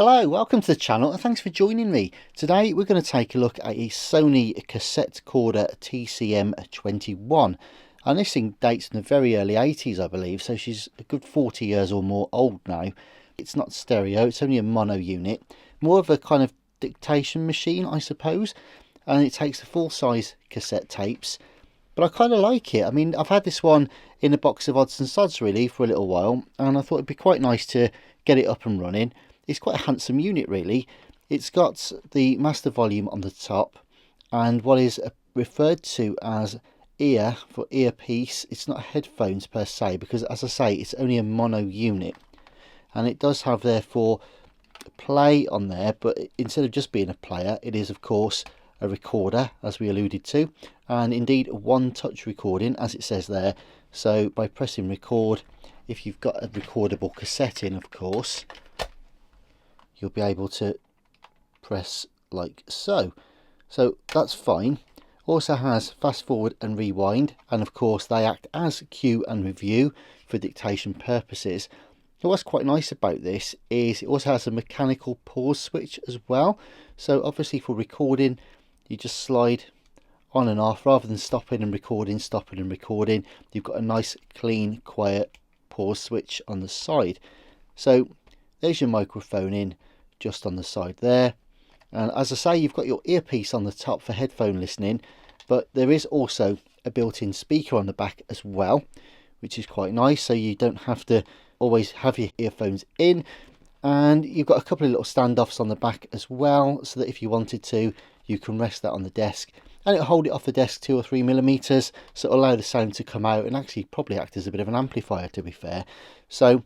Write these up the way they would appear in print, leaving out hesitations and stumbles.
Hello, welcome to the channel and thanks for joining me. Today we're going to take a look at a Sony cassette recorder TCM-21, and this thing dates from the very early 80s I believe, so she's a good 40 years or more old now. It's not stereo, it's only a mono unit, more of a kind of dictation machine I suppose, and it takes the full size cassette tapes. But I kind of like it. I mean, I've had this one in a box of odds and sods really for a little while, and I thought it'd be quite nice to get it up and running. It's quite a handsome unit really. It's got the master volume on the top and what is referred to as ear for earpiece. It's not headphones per se, because as I say, it's only a mono unit, and it does have therefore play on there, but instead of just being a player, it is of course a recorder, as we alluded to, and indeed one touch recording as it says there. So by pressing record, if you've got a recordable cassette in, of course, you'll be able to press like so. So that's fine. Also has fast forward and rewind, and of course they act as cue and review for dictation purposes. And what's quite nice about this is it also has a mechanical pause switch as well. So obviously for recording, you just slide on and off rather than stopping and recording, stopping and recording. You've got a nice clean quiet pause switch on the side. So there's your microphone in just on the side there, and as I say, you've got your earpiece on the top for headphone listening, but there is also a built-in speaker on the back as well, which is quite nice, so you don't have to always have your earphones in. And you've got a couple of little standoffs on the back as well, so that if you wanted to, you can rest that on the desk and it'll hold it off the desk 2 or 3 millimeters, so it'll allow the sound to come out and actually probably act as a bit of an amplifier, to be fair. So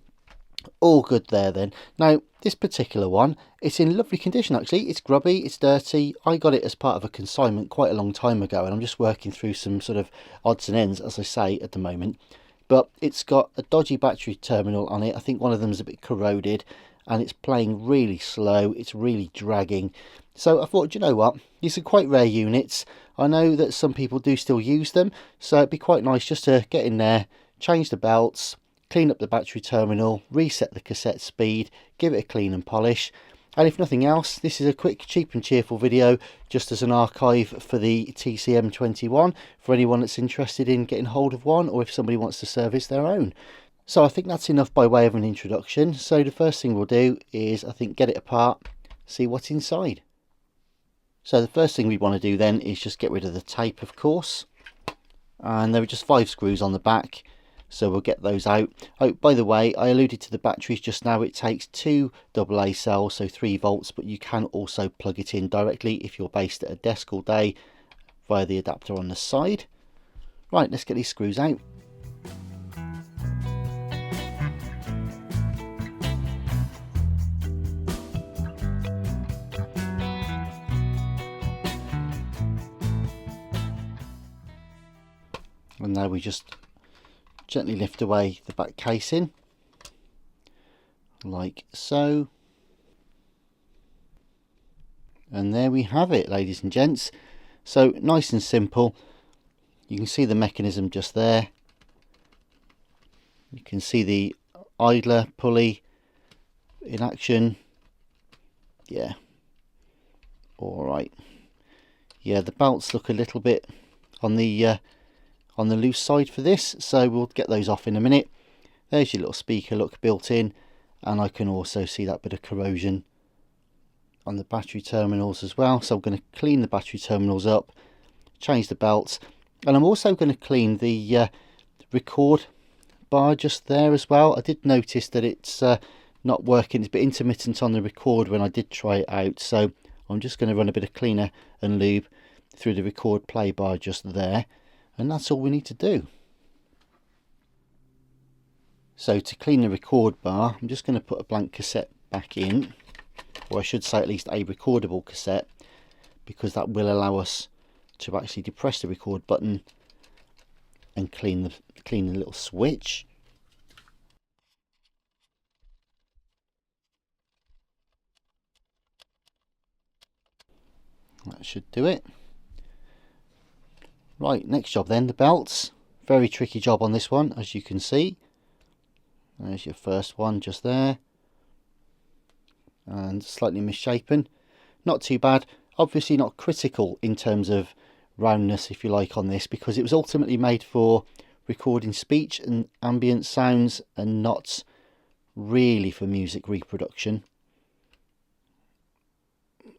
all good there then. Now this particular one, it's in lovely condition actually. It's grubby, it's dirty. I got it as part of a consignment quite a long time ago, and I'm just working through some sort of odds and ends, as I say, at the moment. But it's got a dodgy battery terminal on it. I think one of them is a bit corroded, and it's playing really slow. It's really dragging. So I thought, you know what, these are quite rare units. I know that some people do still use them, so it'd be quite nice just to get in there, change the belts, clean up the battery terminal, reset the cassette speed, give it a clean and polish. And if nothing else, this is a quick, cheap and cheerful video just as an archive for the TCM-21 for anyone that's interested in getting hold of one, or if somebody wants to service their own. So I think that's enough by way of an introduction. So the first thing we'll do is, I think, get it apart, see what's inside. So the first thing we want to do then is just get rid of the tape, of course. And there are just 5 screws on the back, so we'll get those out. Oh, by the way, I alluded to the batteries just now. It takes 2 AA cells, so 3 volts, but you can also plug it in directly if you're based at a desk all day via the adapter on the side. Right, let's get these screws out. And now we just gently lift away the back casing like so, and there we have it, ladies and gents. So nice and simple. You can see the mechanism just there. You can see the idler pulley in action. Yeah, all right. Yeah, the belts look a little bit on the loose side for this, so we'll get those off in a minute. There's your little speaker look built in, and I can also see that bit of corrosion on the battery terminals as well. So I'm going to clean the battery terminals up, change the belts, and I'm also going to clean the record bar just there as well. I did notice that it's not working. It's a bit intermittent on the record when I did try it out, so I'm just going to run a bit of cleaner and lube through the record play bar just there. And that's all we need to do. So to clean the record bar, I'm just going to put a blank cassette back in, or I should say at least a recordable cassette, because that will allow us to actually depress the record button and clean the little switch. That should do it. Right, next job then, the belts. Very tricky job on this one, as you can see. There's your first one just there. and slightly misshapen. Not too bad. Obviously not critical in terms of roundness, if you like, on this, because it was ultimately made for recording speech and ambient sounds and not really for music reproduction.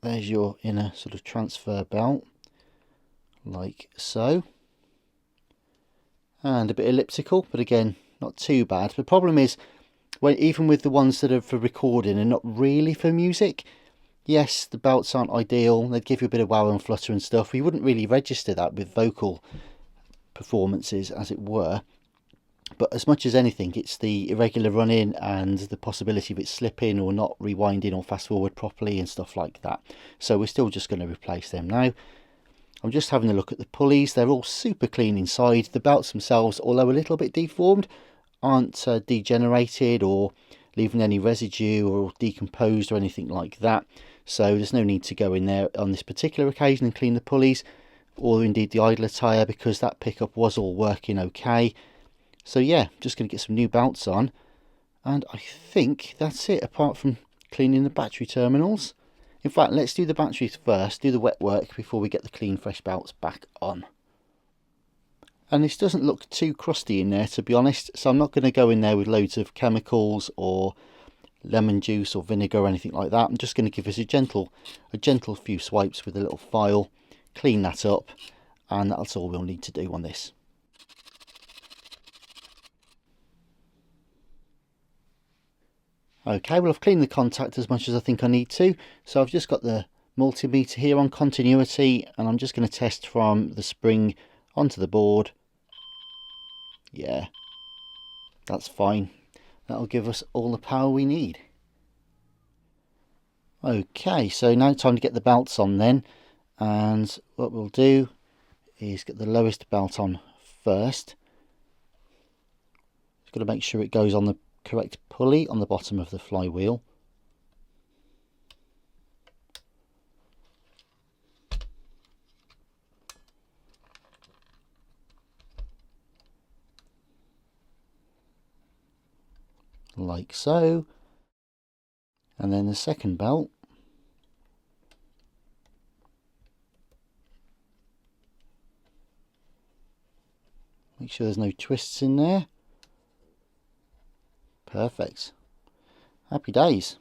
There's your inner sort of transfer belt, like so. And a bit elliptical, but again, not too bad. The problem is, when even with the ones that are for recording and not really for music, yes, the belts aren't ideal. They'd give you a bit of wow and flutter and stuff. We wouldn't really register that with vocal performances, as it were. But as much as anything, it's the irregular run-in and the possibility of it slipping or not rewinding or fast forward properly and stuff like that. So we're still just going to replace them now. I'm just having a look at the pulleys. They're all super clean inside. The belts themselves, although a little bit deformed, aren't degenerated or leaving any residue or decomposed or anything like that. So there's no need to go in there on this particular occasion and clean the pulleys, or indeed the idler tyre, because that pickup was all working okay. So yeah, just going to get some new belts on, and I think that's it, apart from cleaning the battery terminals. In fact, let's do the batteries first, do the wet work before we get the clean fresh belts back on. And this doesn't look too crusty in there, to be honest, so I'm not going to go in there with loads of chemicals or lemon juice or vinegar or anything like that. I'm just going to give us a gentle few swipes with a little file, clean that up, and that's all we'll need to do on this. Okay, well, I've cleaned the contact as much as I think I need to, so I've just got the multimeter here on continuity, and I'm just going to test from the spring onto the board. Yeah, that's fine. That'll give us all the power we need. Okay, so now time to get the belts on then, and what we'll do is get the lowest belt on first. Just got to make sure it goes on the correct pulley on the bottom of the flywheel. Like so. And then the second belt. Make sure there's no twists in there. Perfect. Happy days.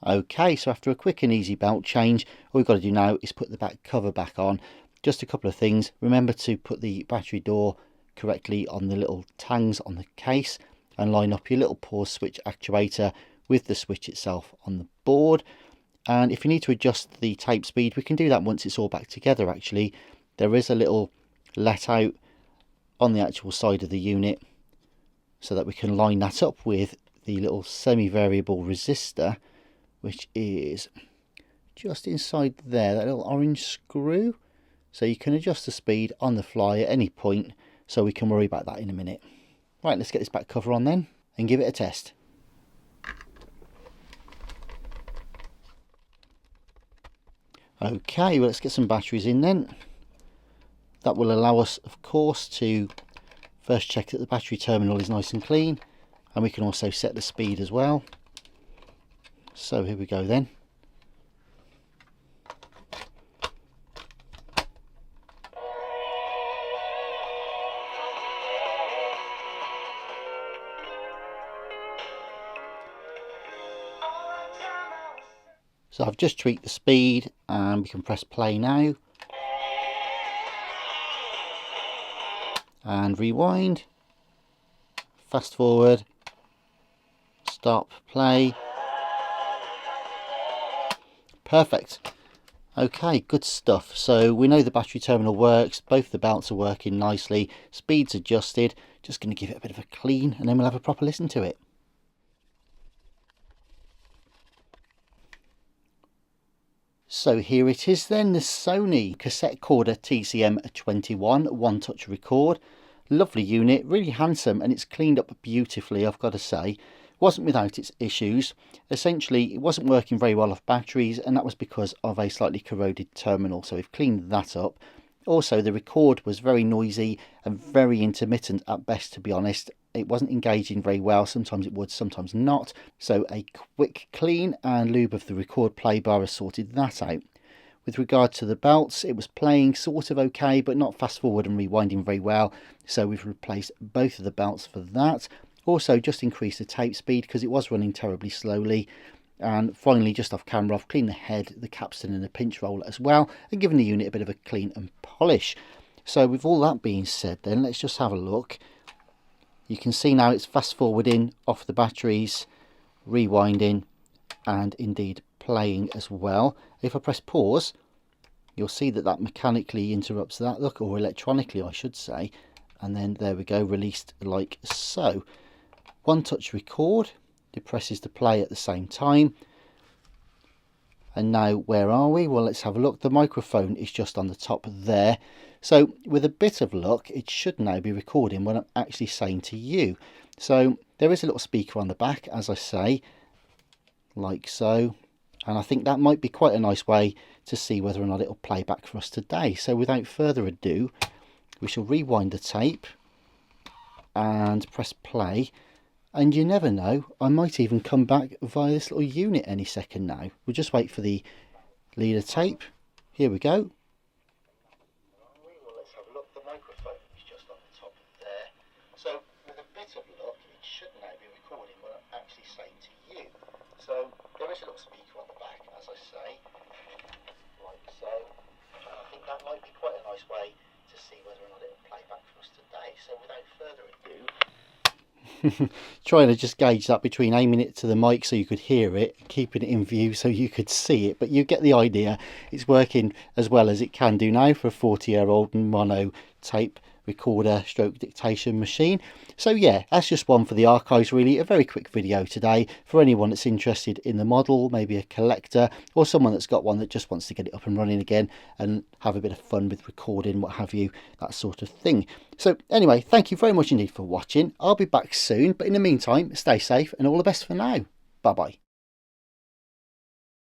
Okay, so after a quick and easy belt change, all we've got to do now is put the back cover back on. Just a couple of things. Remember to put the battery door correctly on the little tangs on the case, and line up your little pause switch actuator with the switch itself on the board. And if you need to adjust the tape speed, we can do that once it's all back together. Actually, there is a little let out on the actual side of the unit, so that we can line that up with the little semi-variable resistor, which is just inside there, that little orange screw. So you can adjust the speed on the fly at any point, so we can worry about that in a minute. Right, let's get this back cover on then and give it a test. Okay, well, let's get some batteries in then. That will allow us, of course, to first check that the battery terminal is nice and clean, and we can also set the speed as well. So here we go then. So I've just tweaked the speed, and we can press play now. And rewind, fast forward, stop, play. Perfect. Okay, good stuff. So we know the battery terminal works, both the belts are working nicely, speed's adjusted. Just going to give it a bit of a clean, and then we'll have a proper listen to it. So here it is then, the Sony Cassette Recorder TCM-21 one-touch record. Lovely unit, really handsome, and it's cleaned up beautifully, I've got to say. Wasn't without its issues. Essentially, it wasn't working very well off batteries, and that was because of a slightly corroded terminal, so we've cleaned that up. Also, the record was very noisy and very intermittent at best, to be honest. it wasn't engaging very well. Sometimes it would, sometimes not. So a quick clean and lube of the record play bar has sorted that out. With regard to the belts, it was playing sort of okay, but not fast forward and rewinding very well. So we've replaced both of the belts for that. Also just increased the tape speed because it was running terribly slowly. And finally, just off camera, I've cleaned the head, the capstan and the pinch roller as well, and given the unit a bit of a clean and polish. So with all that being said then, let's just have a look. You can see now it's fast forwarding off the batteries, rewinding and indeed playing as well. If I press pause, you'll see that that mechanically interrupts that, look, or electronically I should say, and then there we go, released like so. One touch record, it presses to play at the same time. And now where are we? Well, let's have a look. The microphone is just on the top there. So with a bit of luck, it should now be recording what I'm actually saying to you. So there is a little speaker on the back, as I say, like so. And I think that might be quite a nice way to see whether or not it'll play back for us today. So without further ado, we shall rewind the tape and press play. And you never know, I might even come back via this little unit any second now. We'll just wait for the leader tape. Here we go. Well, let's have a look. The microphone is just on the top there. So with a bit of luck, it should now be recording what I'm actually saying to you. So there is a little speaker on the back, as I say, like so. And I think that might be quite a nice way to see whether or not it will play back for us today. So without further ado, trying to just gauge that between aiming it to the mic so you could hear it, keeping it in view so you could see it, but you get the idea. It's working as well as it can do now for a 40-year-old mono tape recorder stroke dictation machine. So yeah, that's just one for the archives really. A very quick video today for anyone that's interested in the model, maybe a collector or someone that's got one that just wants to get it up and running again and have a bit of fun with recording, what have you, that sort of thing. So anyway, thank you very much indeed for watching. I'll be back soon, but in the meantime, stay safe and all the best for now. Bye bye.